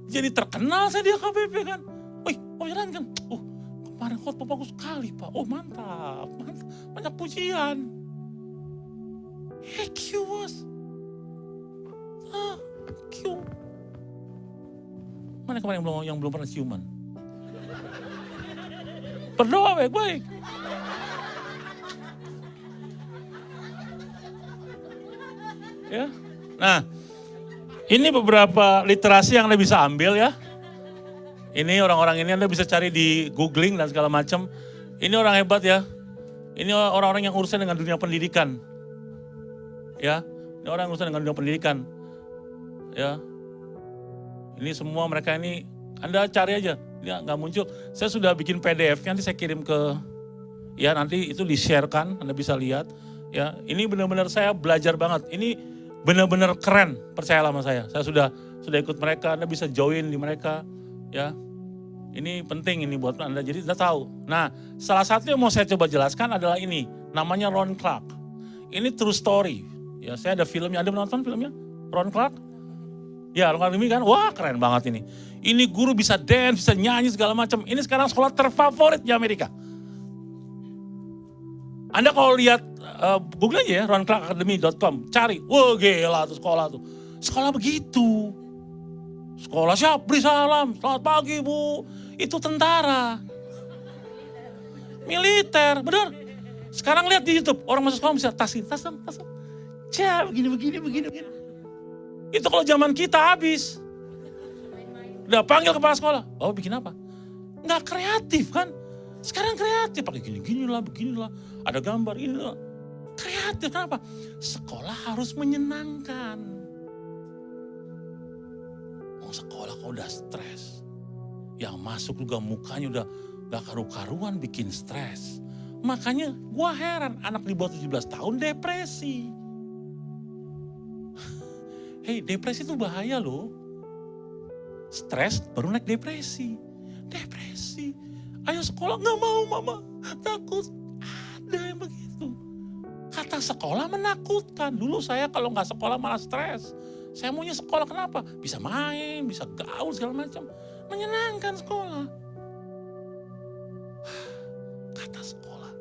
Jadi terkenal saya di HKBP kan. Wih, jalan kan. Kemarin khotbah bagus sekali Pak. Oh mantap. Banyak pujian. EQ bos. EQ. Mana kemarin yang belum pernah ciuman? Berdoa baik-baik. Ya. Nah, ini beberapa literasi yang Anda bisa ambil ya. Ini orang-orang ini Anda bisa cari di googling dan segala macam. Ini orang hebat ya. Ini orang-orang yang urusan dengan dunia pendidikan. Ya, ini orang yang urusan dengan dunia pendidikan. Ya, ini semua mereka ini Anda cari aja, dia nggak muncul. Saya sudah bikin PDF, nanti saya kirim ke, ya nanti itu di-sharekan, Anda bisa lihat. Ya, ini benar-benar saya belajar banget. Ini benar-benar keren, percayalah sama saya. Saya sudah ikut mereka, Anda bisa join di mereka, ya. Ini penting ini buat Anda, jadi Anda tahu. Nah, salah satu yang mau saya coba jelaskan adalah ini, namanya Ron Clark. Ini true story. Ya, saya ada filmnya, ada menonton filmnya? Ron Clark? Ya, Ron Clark ini kan, wah keren banget ini. Ini guru bisa dance, bisa nyanyi segala macam. Ini sekarang sekolah terfavorit di Amerika. Anda kalau lihat, Google aja ya, ronclarkacademy.com, cari, wah gila tuh sekolah tuh. Sekolah begitu. Sekolah siap, beri salam, selamat pagi Bu. Itu tentara. Militer, benar. Sekarang lihat di YouTube, orang masuk sekolah bisa tas dong. Cah, begini. Itu kalau zaman kita habis. Udah panggil kepala sekolah, Bapak bikin apa? Nggak kreatif kan? Sekarang kreatif, pakai beginilah. Ada gambar, inilah. Kreatif, kenapa? Sekolah harus menyenangkan. Mau sekolah kau udah stres. Yang masuk juga mukanya udah gak karu-karuan bikin stres. Makanya gua heran, anak di bawah 17 tahun depresi. Hei, depresi itu bahaya loh. Stres baru naik depresi. Ayo sekolah, gak mau mama, takut. Ada yang begitu. Kata sekolah menakutkan. Dulu saya kalau gak sekolah malah stres. Saya maunya sekolah kenapa? Bisa main, bisa gaul segala macam. Menyenangkan sekolah. Kata sekolah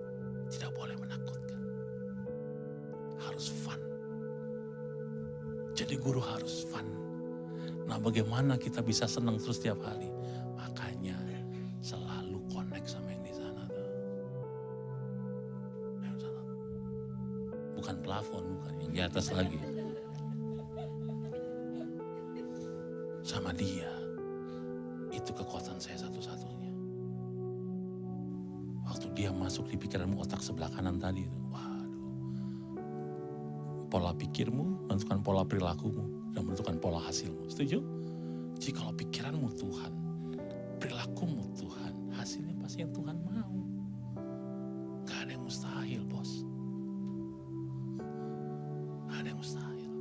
tidak boleh menakutkan. Harus fun. Jadi guru harus fun. Nah, bagaimana kita bisa senang terus setiap hari? Makanya selalu connect sama yang di sana tuh. Bukan plafon, bukan yang di atas lagi. Sama dia. Itu kekuatan saya satu-satunya. Waktu dia masuk di pikiranmu, otak sebelah kanan tadi itu, waduh. Pola pikirmu menentukan pola perilakumu dan menentukan pola hasilmu. Setuju? Jadi kalau pikiranmu Tuhan, perilakumu Tuhan, hasilnya pasti yang Tuhan mau. Gak ada yang mustahil, bos. Gak ada yang mustahil.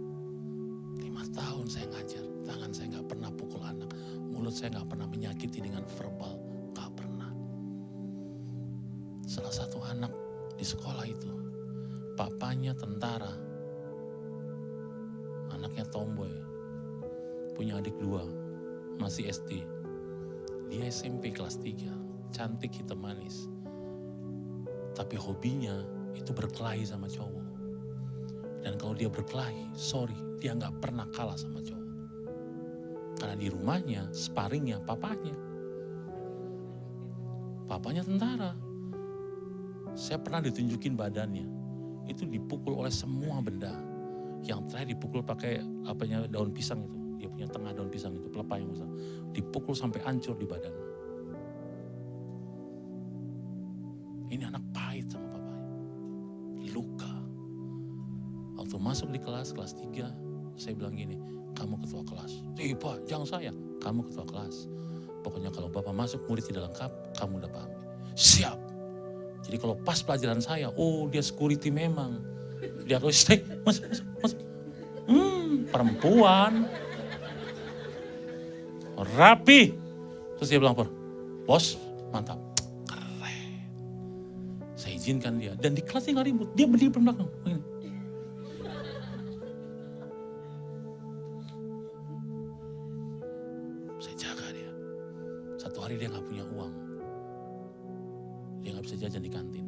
5 tahun saya ngajar, tangan saya gak pernah pukul anak, mulut saya gak pernah menyakiti dengan verbal, gak pernah. Salah satu anak di sekolah itu, papanya tentara, anaknya tomboy, punya adik 2, masih SD. Dia SMP kelas 3, cantik, hitam manis. Tapi hobinya itu berkelahi sama cowok. Dan kalau dia berkelahi, dia gak pernah kalah sama cowok. Karena di rumahnya, sparringnya papanya. Papanya tentara. Saya pernah ditunjukin badannya. Itu dipukul oleh semua benda. Yang terakhir dipukul pakai daun pisang itu. Dia punya tengah daun pisang itu, pelepah yang besar. Dipukul sampai hancur di badan. Ini anak pahit sama papanya. Luka. Waktu masuk di kelas 3, saya bilang gini, kamu ketua kelas. Pak, jangan saya, kamu ketua kelas. Pokoknya kalau Bapak masuk murid tidak lengkap, kamu udah paham. Siap. Jadi kalau pas pelajaran saya, dia security memang. Dia harus masuk. Perempuan. Rapi. Terus dia bilang, bos, mantap. Keren. Saya izinkan dia. Dan di kelas dia gak ribut. Dia berdiri belakang. Begini. Saya jaga dia. Satu hari dia gak punya uang. Dia gak bisa jajan di kantin.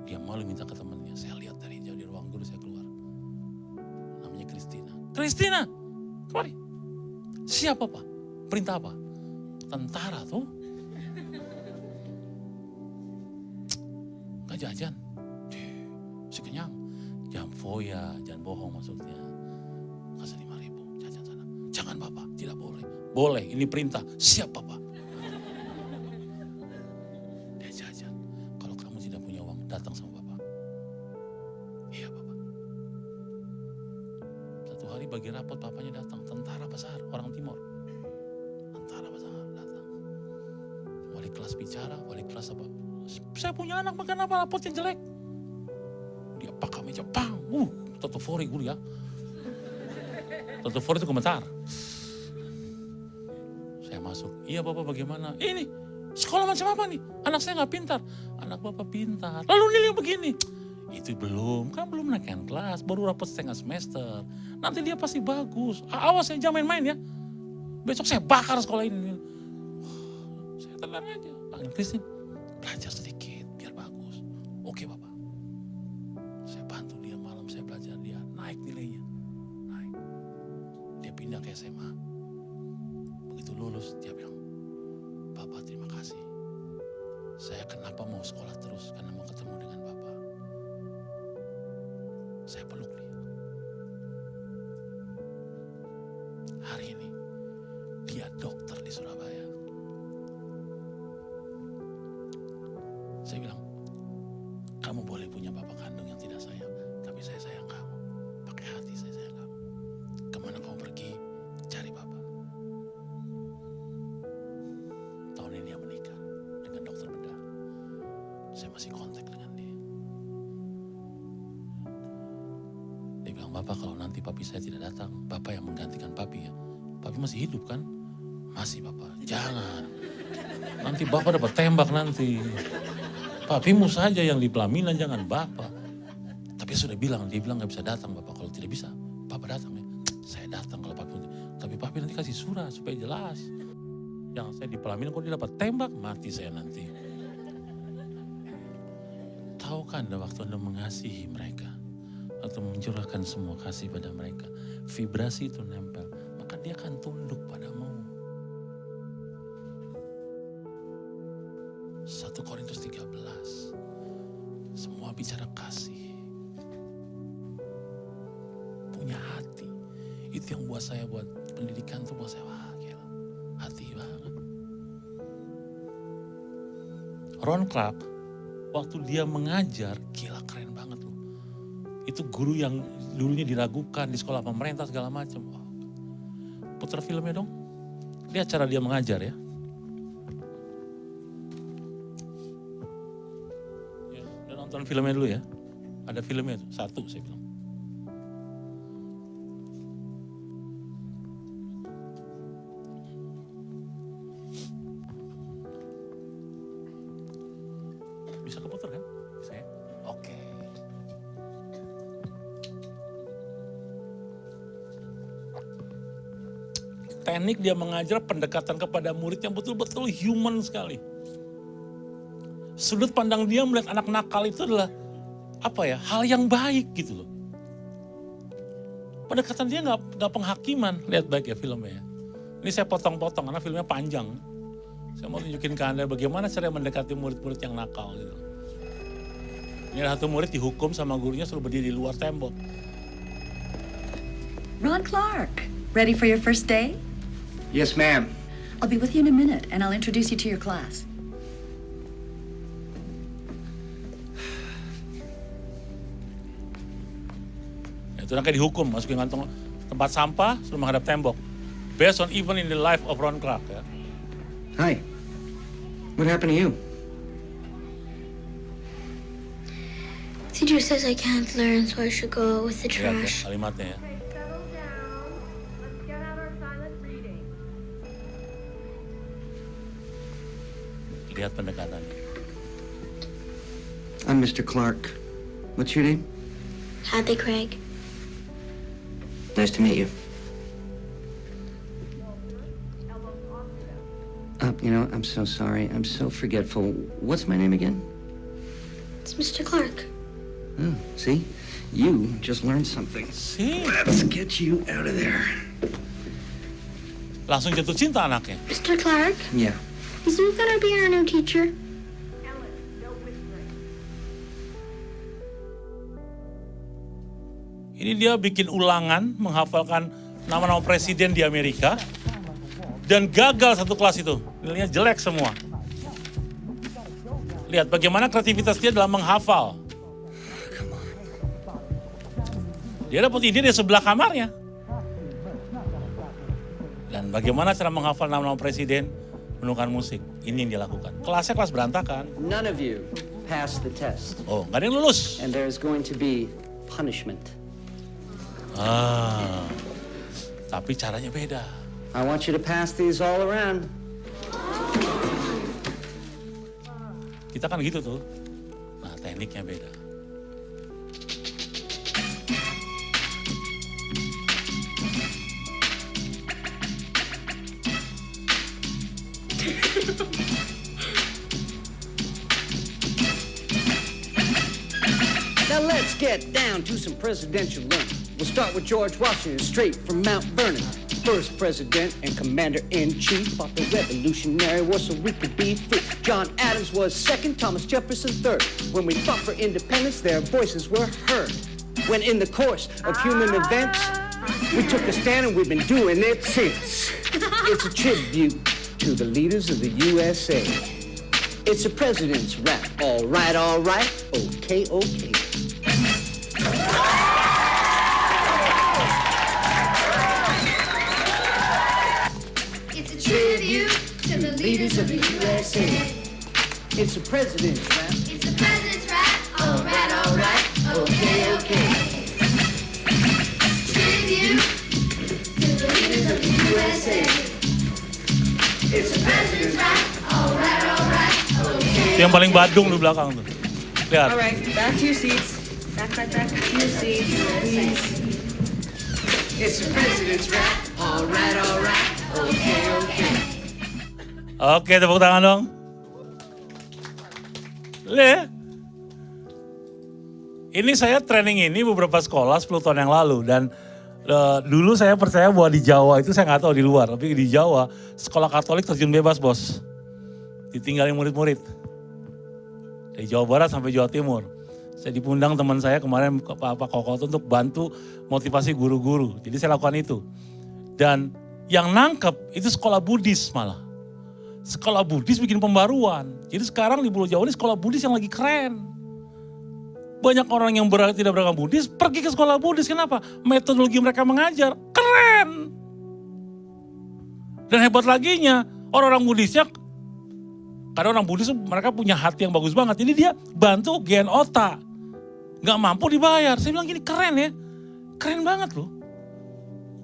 Dia malu minta ke temannya. Saya lihat dari jauh di ruang guru, saya keluar. Namanya Kristina, kemari. Siapa Pak? Perintah apa? Tentara tuh. Gak jajan. Masih kenyang. Jam foya, jangan bohong maksudnya. Kasih 5.000, jajan sana. Jangan Bapak, tidak boleh. Boleh, ini perintah, siap Bapak. Dia jajan, kalau kamu tidak punya uang, datang sama Bapak. Iya Bapak. Satu hari bagi rapot, papanya datang, tentara besar, orang timur. Tentara besar datang. Wali kelas bicara, wali kelas apa? Saya punya anak makan apa, rapot yang jelek. Dia pakai meja, pang, Toto Fori gue ya. Toto Fori itu komentar. Saya masuk, iya Bapak bagaimana? Ini, sekolah macam apa nih? Anak saya gak pintar. Anak Bapak pintar. Lalu nilai begini. Itu belum, kan belum naikkan kelas, baru rapot setengah semester. Nanti dia pasti bagus. Awas ya, jangan main-main ya. Besok saya bakar sekolah ini. Saya tenang aja. Panggil Christine, belajar sedikit biar bagus. Oke Bapak. Saya bantu dia malam, saya belajar dia. Naik nilainya. Naik. Dia pindah ke SMA. Begitu lulus, dia bilang, Bapak terima kasih. Saya kenapa mau sekolah terus? Karena mau ketemu dengan Bapak. Saya peluk dia. Hari ini, dia dokter di Surabaya. Saya bilang, kamu boleh punya bapak kandung yang tidak sayang, tapi saya sayang kamu. Pakai hati saya sayang kamu. Kemana kamu pergi, cari bapak. Tahun ini dia menikah dengan dokter bedah. Saya masih kontak dengan dia. Dia bilang, Bapak kalau nanti papi saya tidak datang, Bapak yang menggantikan papi ya. Papi masih hidup kan? Masih Bapak, jangan. Nanti Bapak dapat tembak nanti. Papimu saja yang di pelaminan, jangan Bapak. Tapi sudah bilang, dia bilang gak bisa datang Bapak. Kalau tidak bisa, Bapak datang ya. Saya datang kalau Papi. Tapi Papi nanti kasih surat supaya jelas. Yang saya di pelaminan, kalau dia dapat tembak, mati saya nanti. Tahu kan waktu Anda mengasihi mereka, atau mencurahkan semua kasih pada mereka, vibrasi itu nempel, maka dia akan tunduk padamu. 1 Korintus 13, semua bicara kasih, punya hati. Itu yang buat saya, buat pendidikan tuh buat saya, wah gila, hati banget. Ron Clark, waktu dia mengajar, gila keren banget loh. Itu guru yang dulunya diragukan di sekolah pemerintah segala macam. Oh. Putar filmnya dong, lihat cara dia mengajar ya. Nonton filmnya dulu ya. Ada filmnya tuh, 1 saya bilang. Bisa keputar kan? Bisa ya? Oke. Teknik dia mengajar pendekatan kepada murid yang betul-betul human sekali. Sudut pandang dia melihat anak nakal itu adalah hal yang baik gitu loh. Pendekatan dia nggak penghakiman. Lihat baik ya filmnya. Ini saya potong-potong karena filmnya panjang. Saya mau tunjukin ke Anda bagaimana cara mendekati murid-murid yang nakal gitu. Ini ada satu murid dihukum sama gurunya suruh berdiri di luar tembok. Ron Clark, ready for your first day? Yes, ma'am. I'll be with you in a minute and I'll introduce you to your class. Itu kayak dihukum, masukin kantong tempat sampah, suruh menghadap tembok. Based on even in the life of Ron Clark ya. Hi. What happened to you? Teacher says I can't learn, so I should go with the Lihat ya, trash. kalimatnya ya. Okay, settle down. Let's get out our silent reading. Lihat pendekatannya. I'm Mr. Clark. What's your name? Hadley Craig. Nice to meet you. I'm so sorry. I'm so forgetful. What's my name again? It's Mr. Clark. Oh, see? You just learned something. See? Let's get you out of there. Langsung jatuh cinta anaknya. Mr. Clark, Yeah. is who gonna be our new teacher? Ellen, no whispering. Ini dia bikin ulangan, menghafalkan nama-nama presiden di Amerika. Dan gagal satu kelas itu. Nilainya jelek semua. Lihat bagaimana kreativitas dia dalam menghafal. Dia dapat ide di sebelah kamarnya. Dan bagaimana cara menghafal nama-nama presiden, mendengarkan musik. Ini yang dia lakukan. Kelasnya kelas berantakan. None of you passed the test, Oh, nggak ada yang lulus. and there's going to be punishment. Tapi caranya beda. I want you to pass these all around. Kita kan gitu tuh. Nah, tekniknya beda. Now let's get down to some presidential learning. We'll start with George Washington, straight from Mount Vernon. First president and commander-in-chief fought the Revolutionary War so we could be free. John Adams was second, Thomas Jefferson third. When we fought for independence, their voices were heard. When in the course of human events, we took a stand and we've been doing it since. It's a tribute to the leaders of the USA. It's a president's rap. All right, okay, okay. It's a tribute to the leaders of the USA. It's a president's rap. It's a president's rap. All right, okay, okay. Tribute to the leaders of the USA. It's a president's rap. All right, okay. Yang paling badung di belakang tuh. Lihat. All right, back to your seats. Back to your seats, please. It's a president's rap. All right, okay, okay. Oke, tepuk tangan dong. Lihat. Ini saya training ini beberapa sekolah 10 tahun yang lalu. Dan dulu saya percaya bahwa di Jawa itu, saya nggak tahu di luar. Tapi di Jawa, sekolah Katolik terjun bebas, bos. Ditinggalin murid-murid. Dari Jawa Barat sampai Jawa Timur. Saya diundang teman saya kemarin Pak Kokot untuk bantu motivasi guru-guru. Jadi saya lakukan itu. Dan yang nangkep itu sekolah Buddhis malah. Sekolah Buddhis bikin pembaruan. Jadi sekarang di Pulau Jawa ini sekolah Buddhis yang lagi keren. Banyak orang yang tidak beragama Buddhis pergi ke sekolah Buddhis. Kenapa? Metodologi mereka mengajar keren. Dan hebat laginya orang-orang Buddhisnya, karena orang Buddhis mereka punya hati yang bagus banget. Jadi dia bantu GN otak. Gak mampu dibayar. Saya bilang gini, keren ya. Keren banget loh.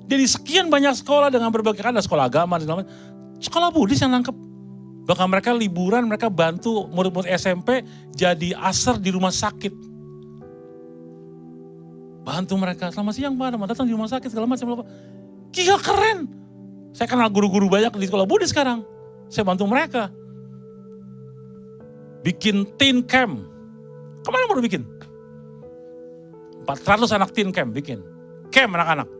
Jadi sekian banyak sekolah dengan berbagai, kan ada sekolah agama. Sekolah Buddhis yang nangkep. Bahkan mereka liburan, mereka bantu murid-murid SMP jadi aser di rumah sakit. Bantu mereka, selamat siang Pak, mau datang di rumah sakit segala macam. Gila keren. Saya kenal guru-guru banyak di sekolah Buddhis sekarang. Saya bantu mereka. Bikin teen camp. Kemana baru bikin? 400 anak teen camp bikin. Camp anak-anak.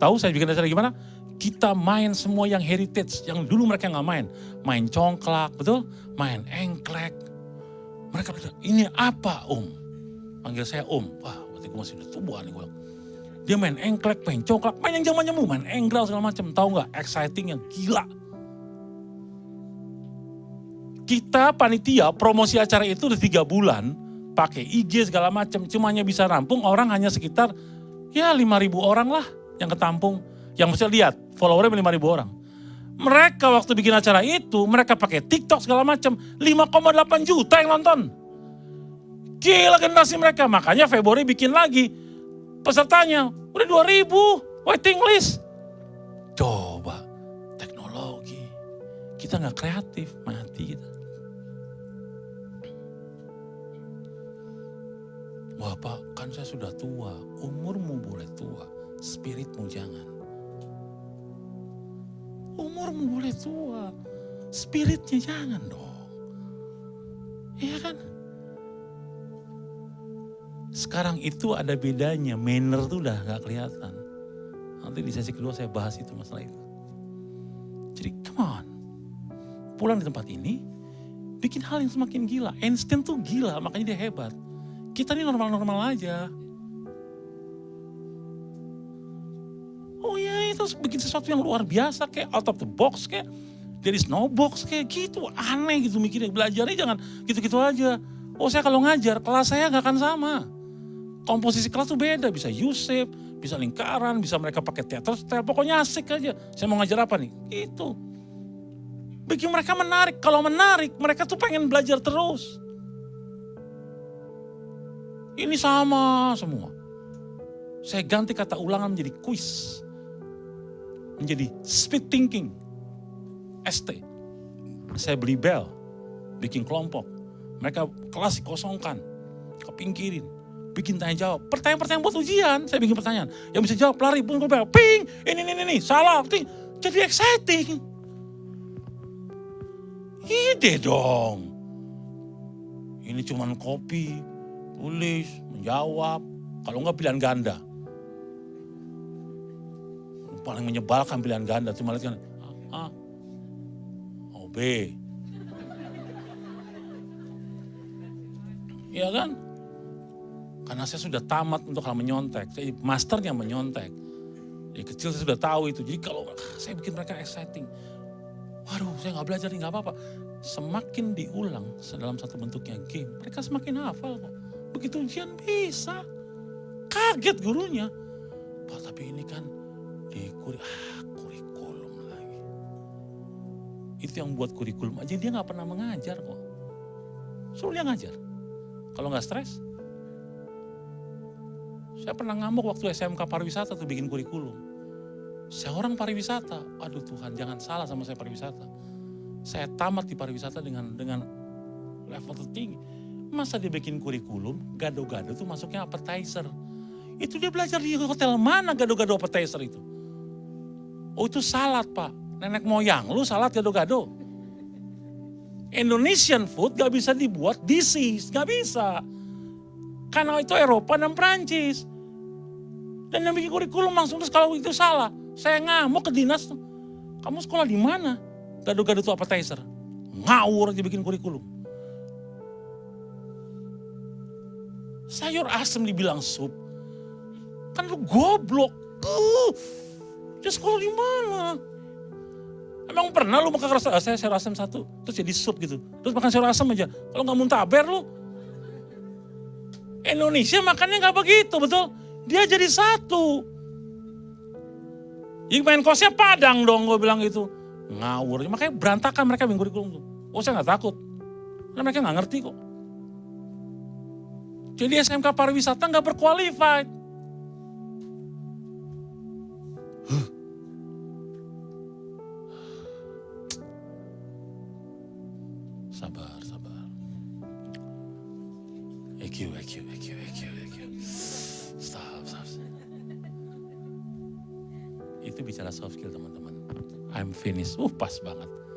Tahu saya bikin acara gimana? Kita main semua yang heritage, yang dulu mereka nggak main. Main congklak, betul? Main engklek. Mereka bilang, ini apa Om? Panggil saya Om. Wah, berarti gue masih udah tua nih gue. Dia main engklek, main congklak, main yang zaman-zaman main enggrau segala macam. Tahu nggak? Exciting yang gila. Kita panitia promosi acara itu udah 3 bulan. Pakai IG segala macam. Cumanya bisa rampung orang hanya sekitar ya 5.000 orang lah yang ketampung. Yang mesti lihat, followernya 5.000 orang. Mereka waktu bikin acara itu, mereka pakai TikTok segala macam. 5,8 juta yang nonton. Gila generasi mereka. Makanya Februari bikin lagi. Pesertanya udah 2.000 waiting list. Coba, teknologi. Kita gak kreatif, mati kita. Wah Pak, kan saya sudah tua. Umurmu boleh tua, spiritmu jangan. Umurmu boleh tua, spiritnya jangan dong. Iya kan? Sekarang itu ada bedanya, manner tuh udah gak kelihatan. Nanti di sesi kedua saya bahas itu masalah itu. Jadi come on, pulang di tempat ini, bikin hal yang semakin gila. Einstein tuh gila, makanya dia hebat. Kita ini normal-normal aja. kita harus bikin sesuatu yang luar biasa kayak out of the box kayak there is no box kayak gitu. Aneh gitu mikirnya, belajarnya jangan gitu-gitu aja. Oh saya kalau ngajar kelas saya gak akan sama. Komposisi kelas tuh beda, bisa U-shape, bisa lingkaran, bisa mereka pakai teater style, pokoknya asik aja. Saya mau ngajar apa nih? Gitu. Bikin mereka menarik, kalau menarik mereka tuh pengen belajar terus. Ini sama semua. Saya ganti kata ulangan menjadi quiz. Menjadi speed thinking. ST. Saya beli bel, bikin kelompok. Mereka kelas dikosongkan, kepingkirin, bikin tanya jawab. Pertanyaan-pertanyaan buat ujian, saya bikin pertanyaan. Yang bisa jawab lari, pukul bel, ping, ini, salah, ting. Jadi exciting. Ide dong. Ini cuman copy, tulis, menjawab. Kalau enggak pilihan ganda. Paling menyebalkan pilihan ganda. Cuma lihat kan, A, O, B. Iya kan? Karena saya sudah tamat untuk hal menyontek. Saya masternya menyontek. Dari kecil saya sudah tahu itu. Jadi kalau saya bikin mereka exciting. Waduh, saya nggak belajar nih, nggak apa-apa. Semakin diulang dalam satu bentuknya game, mereka semakin hafal kok. Begitu ujian bisa. Kaget gurunya. Pak, tapi ini kan di kurikulum lagi. Itu yang buat kurikulum aja, dia nggak pernah mengajar kok. Suruh dia ngajar. Kalau nggak stres. Saya pernah ngamuk waktu SMK pariwisata tuh bikin kurikulum. Saya orang pariwisata, aduh Tuhan jangan salah sama saya pariwisata. Saya tamat di pariwisata dengan level tertinggi. Masa dia bikin kurikulum, gado-gado tuh masuknya appetizer. Itu dia belajar di hotel mana gado-gado appetizer itu? Oh itu salad Pak, nenek moyang lu salad gado-gado. Indonesian food gak bisa dibuat disease, gak bisa. Karena itu Eropa dan Prancis. Dan yang bikin kurikulum langsung terus kalau itu salah. Saya ngamuk ke dinas tuh. Kamu sekolah di mana? Gado-gado itu appetizer. Ngawur aja bikin kurikulum. Sayur asem dibilang sup. Kan lu goblok. Dia sekolah di mana? Emang pernah lu makan sayur asem satu, terus jadi sup gitu. Terus makan sayur asem aja. Kalau nggak muntaber lu. Indonesia makannya nggak begitu, betul? Dia jadi satu. Yang main kosnya Padang dong, gue bilang gitu. Ngawur, makanya berantakan mereka bikin kurikulum tuh. Oh saya gak takut, karena mereka gak ngerti kok. Jadi SMK pariwisata gak berqualified. Sabar. EQ. Stop. Itu bicara soft skill teman-teman. I'm finished. Pas banget.